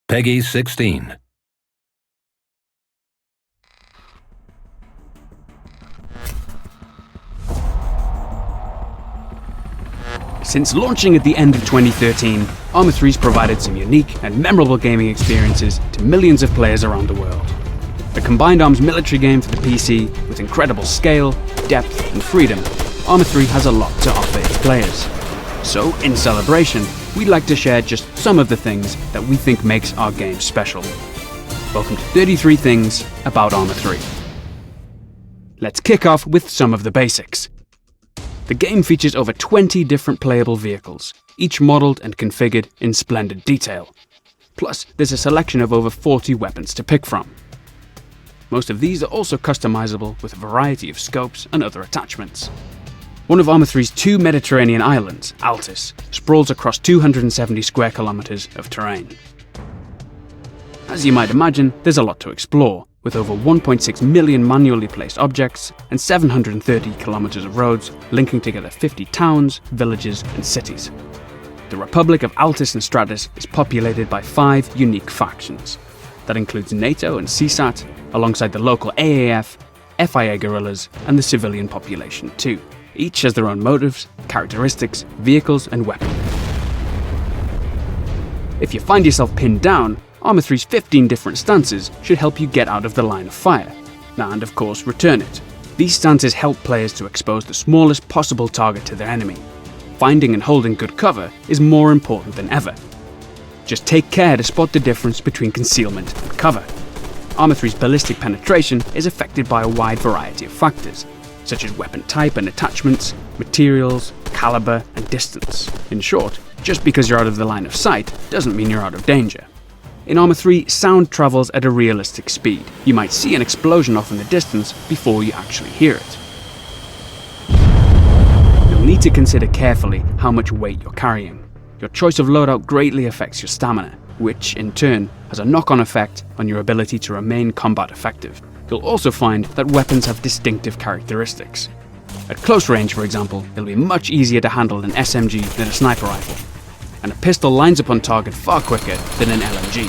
Peggy 16. Since launching at the end of 2013, ArmA III's provided some unique and memorable gaming experiences to millions of players around the world. A combined arms military game for the PC with incredible scale, depth and freedom, ArmA III has a lot to offer its players. So, in celebration, we'd like to share just some of the things that we think makes our game special. Welcome to 33 Things About ArmA III. Let's kick off with some of the basics. The game features over 20 different playable vehicles, each modelled and configured in splendid detail. Plus, there's a selection of over 40 weapons to pick from. Most of these are also customizable with a variety of scopes and other attachments. One of ArmA III's two Mediterranean islands, Altis, sprawls across 270 square kilometers of terrain. As you might imagine, there's a lot to explore, with over 1.6 million manually placed objects and 730 kilometers of roads linking together 50 towns, villages and cities. The Republic of Altis and Stratus is populated by 5 unique factions. That includes NATO and CSAT, alongside the local AAF, FIA guerrillas and the civilian population too. Each has their own motives, characteristics, vehicles and weaponry. If you find yourself pinned down, ArmA III's 15 different stances should help you get out of the line of fire, and of course return it. These stances help players to expose the smallest possible target to their enemy. Finding and holding good cover is more important than ever. Just take care to spot the difference between concealment and cover. ArmA III's ballistic penetration is affected by a wide variety of factors, such as weapon type and attachments, materials, caliber and distance. In short, just because you're out of the line of sight doesn't mean you're out of danger. In ArmA III, sound travels at a realistic speed. You might see an explosion off in the distance before you actually hear it. You'll need to consider carefully how much weight you're carrying. Your choice of loadout greatly affects your stamina, which, in turn, has a knock-on effect on your ability to remain combat effective. You'll also find that weapons have distinctive characteristics. At close range, for example, it'll be much easier to handle an SMG than a sniper rifle, and a pistol lines up on target far quicker than an LMG.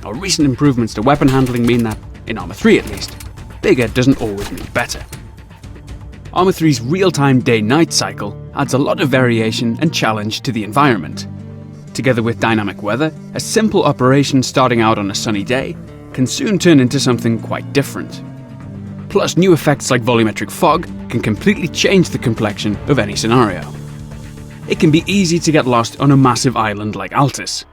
Our recent improvements to weapon handling mean that, in ArmA III at least, bigger doesn't always mean better. ArmA III's real-time day-night cycle adds a lot of variation and challenge to the environment. Together with dynamic weather, a simple operation starting out on a sunny day can soon turn into something quite different. Plus, new effects like volumetric fog can completely change the complexion of any scenario. It can be easy to get lost on a massive island like Altis.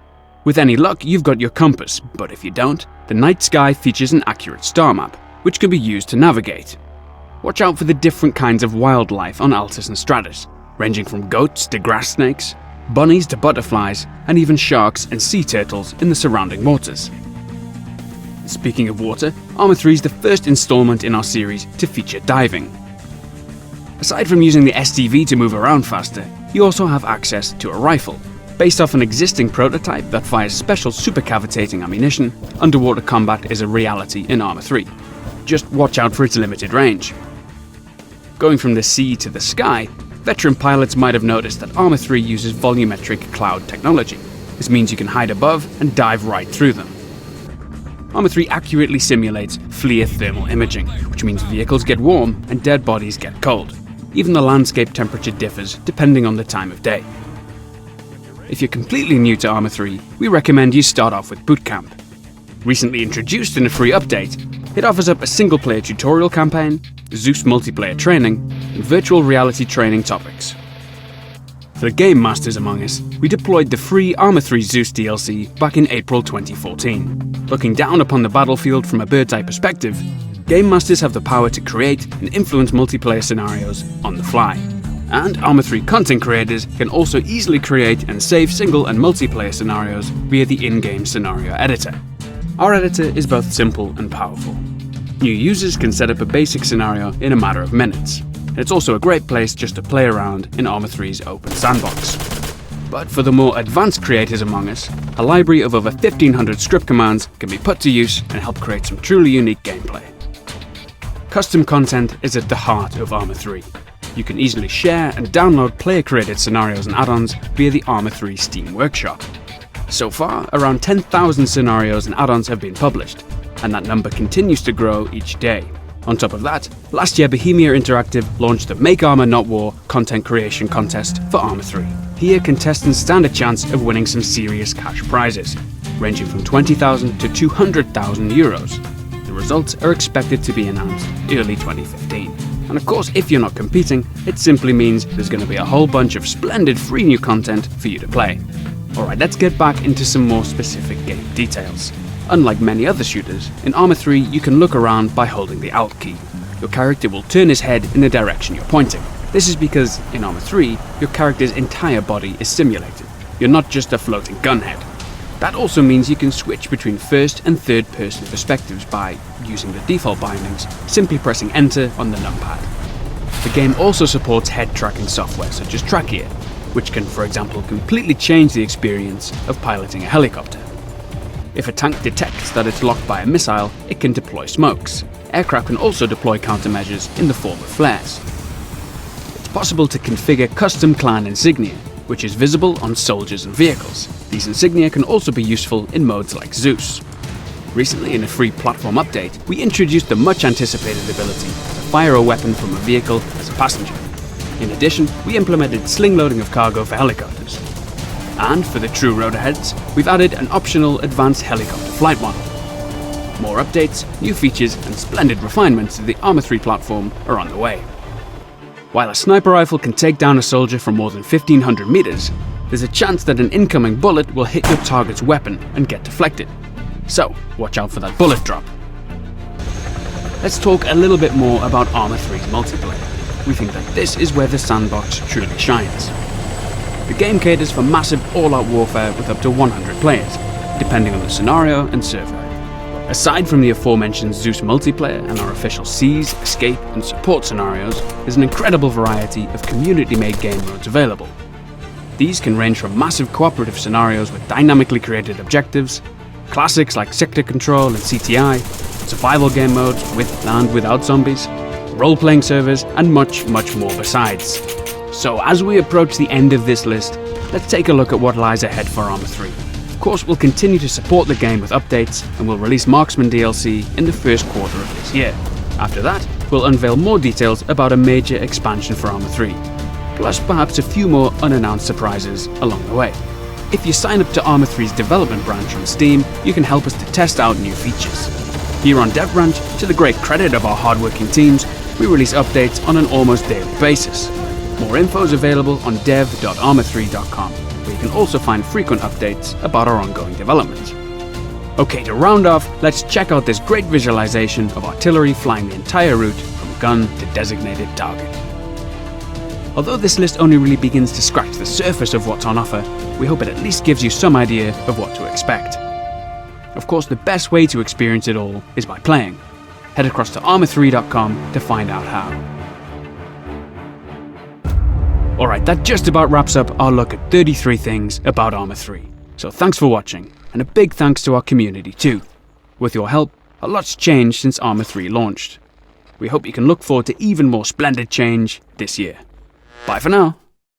With any luck, you've got your compass, but if you don't, the night sky features an accurate star map, which can be used to navigate. Watch out for the different kinds of wildlife on Altis and Stratus, ranging from goats to grass snakes, bunnies to butterflies, and even sharks and sea turtles in the surrounding waters. Speaking of water, ArmA III is the first installment in our series to feature diving. Aside from using the STV to move around faster, you also have access to a rifle. Based off an existing prototype that fires special supercavitating ammunition, underwater combat is a reality in ArmA III. Just watch out for its limited range. Going from the sea to the sky, veteran pilots might have noticed that ArmA III uses volumetric cloud technology. This means you can hide above and dive right through them. ArmA III accurately simulates FLIR thermal imaging, which means vehicles get warm and dead bodies get cold. Even the landscape temperature differs depending on the time of day. If you're completely new to ArmA III, we recommend you start off with Boot Camp. Recently introduced in a free update, it offers up a single-player tutorial campaign, Zeus multiplayer training, and virtual reality training topics. For the game masters among us, we deployed the free ArmA III Zeus DLC back in April 2014. Looking down upon the battlefield from a bird's-eye perspective, game masters have the power to create and influence multiplayer scenarios on the fly. And ArmA III content creators can also easily create and save single and multiplayer scenarios via the in-game scenario editor. Our editor is both simple and powerful. New users can set up a basic scenario in a matter of minutes. It's also a great place just to play around in ArmA III's open sandbox. But for the more advanced creators among us, a library of over 1,500 script commands can be put to use and help create some truly unique gameplay. Custom content is at the heart of ArmA III. You can easily share and download player-created scenarios and add-ons via the ArmA III Steam Workshop. So far, around 10,000 scenarios and add-ons have been published, and that number continues to grow each day. On top of that, last year Bohemia Interactive launched the Make Armor Not War content creation contest for ArmA III. Here contestants stand a chance of winning some serious cash prizes, ranging from 20,000 to 200,000 euros. The results are expected to be announced early 2015. And of course, if you're not competing, it simply means there's going to be a whole bunch of splendid free new content for you to play. Alright, let's get back into some more specific game details. Unlike many other shooters, in ArmA III you can look around by holding the Alt key. Your character will turn his head in the direction you're pointing. This is because, in ArmA III, your character's entire body is simulated. You're not just a floating gunhead. That also means you can switch between first and third person perspectives by using the default bindings, simply pressing enter on the numpad. The game also supports head tracking software such as Trackia, which can, for example, completely change the experience of piloting a helicopter. If a tank detects that it's locked by a missile, it can deploy smokes. Aircraft can also deploy countermeasures in the form of flares. It's possible to configure custom clan insignia, which is visible on soldiers and vehicles. These insignia can also be useful in modes like Zeus. Recently, in a free platform update, we introduced the much anticipated ability to fire a weapon from a vehicle as a passenger. In addition, we implemented sling loading of cargo for helicopters. And for the true rotorheads, we've added an optional advanced helicopter flight model. More updates, new features, and splendid refinements to the ArmA III platform are on the way. While a sniper rifle can take down a soldier from more than 1,500 meters, there's a chance that an incoming bullet will hit your target's weapon and get deflected. So, watch out for that bullet drop. Let's talk a little bit more about ArmA III's multiplayer. We think that this is where the sandbox truly shines. The game caters for massive all-out warfare with up to 100 players, depending on the scenario and server. Aside from the aforementioned Zeus multiplayer and our official Seize, Escape and Support scenarios, there's an incredible variety of community-made game modes available. These can range from massive cooperative scenarios with dynamically created objectives, classics like Sector Control and CTI, survival game modes with and without zombies, role-playing servers, and much more besides. So as we approach the end of this list, let's take a look at what lies ahead for ArmA III. Of course, we'll continue to support the game with updates, and we'll release Marksman DLC in the first quarter of this year. After that, we'll unveil more details about a major expansion for ArmA III, plus perhaps a few more unannounced surprises along the way. If you sign up to ArmA III's development branch on Steam, you can help us to test out new features. Here on Dev Branch, to the great credit of our hardworking teams, we release updates on an almost daily basis. More info is available on dev.arma3.com, where you can also find frequent updates about our ongoing development. Okay, to round off, let's check out this great visualization of artillery flying the entire route from gun to designated target. Although this list only really begins to scratch the surface of what's on offer, we hope it at least gives you some idea of what to expect. Of course, the best way to experience it all is by playing. Head across to arma3.com to find out how. Alright, that just about wraps up our look at 33 things about ArmA III. So thanks for watching, and a big thanks to our community too. With your help, a lot's changed since ArmA III launched. We hope you can look forward to even more splendid change this year. Bye for now.